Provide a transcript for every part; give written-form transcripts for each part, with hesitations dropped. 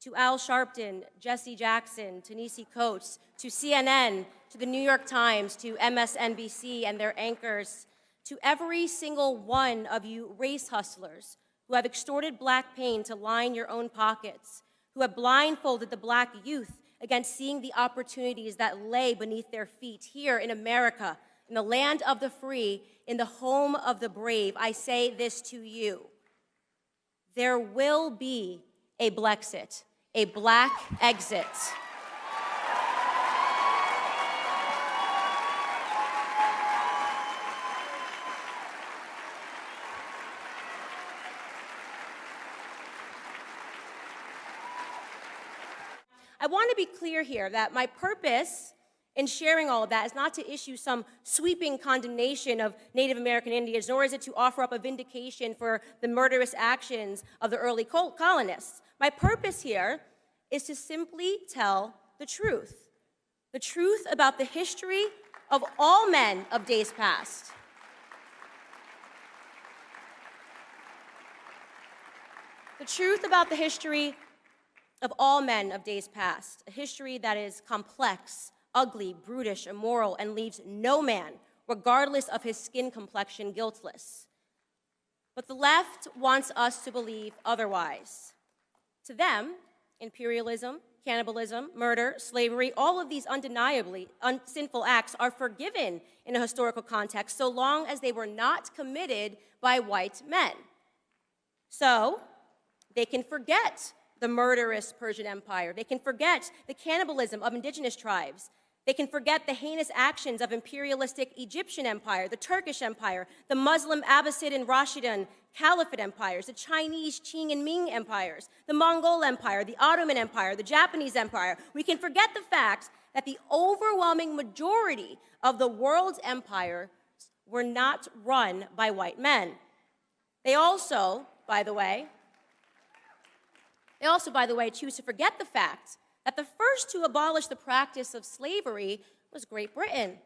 to Al Sharpton, Jesse Jackson, to Nisi Coates, to CNN, to the New York Times, to MSNBC and their anchors, to every single one of you race hustlers who have extorted black pain to line your own pockets, who have blindfolded the black youth against seeing the opportunities that lay beneath their feet here in America, in the land of the free, in the home of the brave, I say this to you. There will be a Blexit, a black exit. I want to be clear here that my purpose in sharing all of that is not to issue some sweeping condemnation of Native American Indians, nor is it to offer up a vindication for the murderous actions of the early colonists. My purpose here is to simply tell the truth about the history of all men of days past. The truth about the history of all men of days past, a history that is complex, ugly, brutish, immoral, and leaves no man, regardless of his skin complexion, guiltless. But the left wants us to believe otherwise. To them, imperialism, cannibalism, murder, slavery, all of these undeniably sinful acts are forgiven in a historical context so long as they were not committed by white men. So they can forget the murderous Persian Empire. They can forget the cannibalism of indigenous tribes. They can forget the heinous actions of imperialistic Egyptian Empire, the Turkish Empire, the Muslim Abbasid and Rashidun Caliphate empires, the Chinese Qing and Ming empires, the Mongol Empire, the Ottoman Empire, the Japanese Empire. We can forget the fact that the overwhelming majority of the world's empires were not run by white men. They also, by the way, choose to forget the fact that the first to abolish the practice of slavery was Great Britain.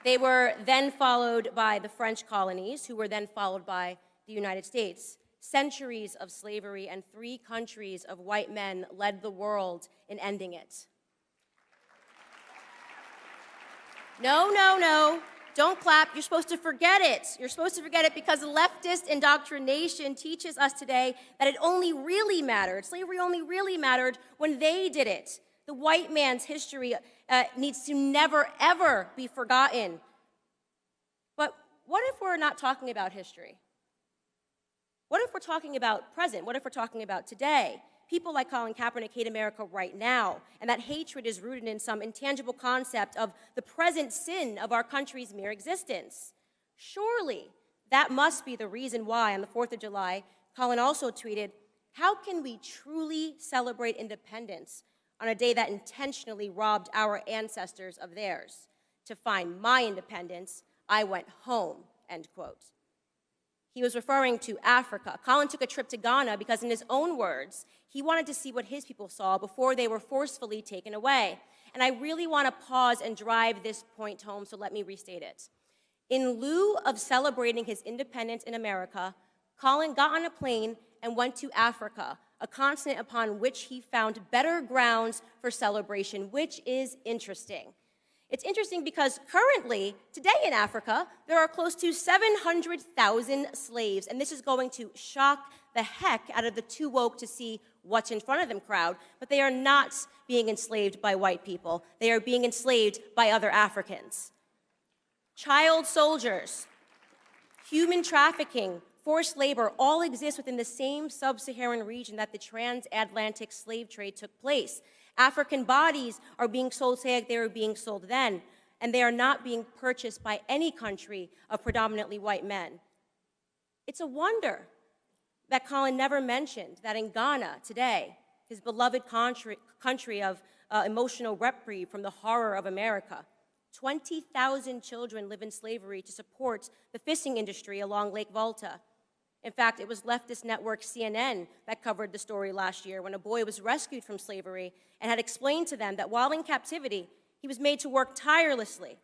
They were then followed by the French colonies, who were then followed by the United States. Centuries of slavery and 3 countries of white men led the world in ending it. No. Don't clap. You're supposed to forget it. You're supposed to forget it because leftist indoctrination teaches us today that it only really mattered. Slavery only really mattered when they did it. The white man's history needs to never, ever be forgotten. But what if we're not talking about history? What if we're talking about present? What if we're talking about today? People like Colin Kaepernick hate America right now, and that hatred is rooted in some intangible concept of the present sin of our country's mere existence. Surely, that must be the reason why, on the 4th of July, Colin also tweeted, "How can we truly celebrate independence on a day that intentionally robbed our ancestors of theirs? To find my independence, I went home," end quote. He was referring to Africa. Colin took a trip to Ghana because, in his own words, he wanted to see what his people saw before they were forcefully taken away. And I really want to pause and drive this point home, so let me restate it. In lieu of celebrating his independence in America, Colin got on a plane and went to Africa, a continent upon which he found better grounds for celebration, which is interesting. It's interesting because currently, today in Africa, there are close to 700,000 slaves, and this is going to shock the heck out of the too woke to see what's in front of them crowd, but they are not being enslaved by white people. They are being enslaved by other Africans. Child soldiers, human trafficking, forced labor all exist within the same sub-Saharan region that the transatlantic slave trade took place. African bodies are being sold today like they were being sold then, and they are not being purchased by any country of predominantly white men. It's a wonder that Colin never mentioned that in Ghana today, his beloved country of emotional reprieve from the horror of America, 20,000 children live in slavery to support the fishing industry along Lake Volta. In fact, it was leftist network CNN that covered the story last year when a boy was rescued from slavery and had explained to them that while in captivity, he was made to work tirelessly,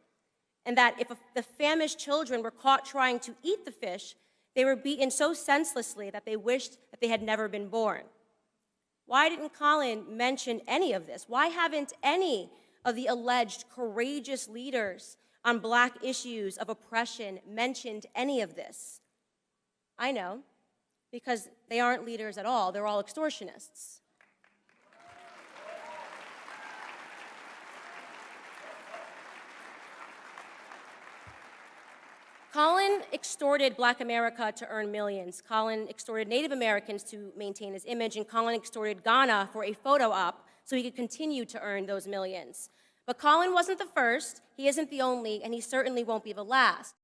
and that if the famished children were caught trying to eat the fish, They were beaten so senselessly that they wished that they had never been born. Why didn't Colin mention any of this? Why haven't any of the alleged courageous leaders on Black issues of oppression mentioned any of this? I know, because they aren't leaders at all. They're all extortionists. Colin extorted Black America to earn millions. Colin extorted Native Americans to maintain his image, and Colin extorted Ghana for a photo op so he could continue to earn those millions. But Colin wasn't the first, he isn't the only, and he certainly won't be the last.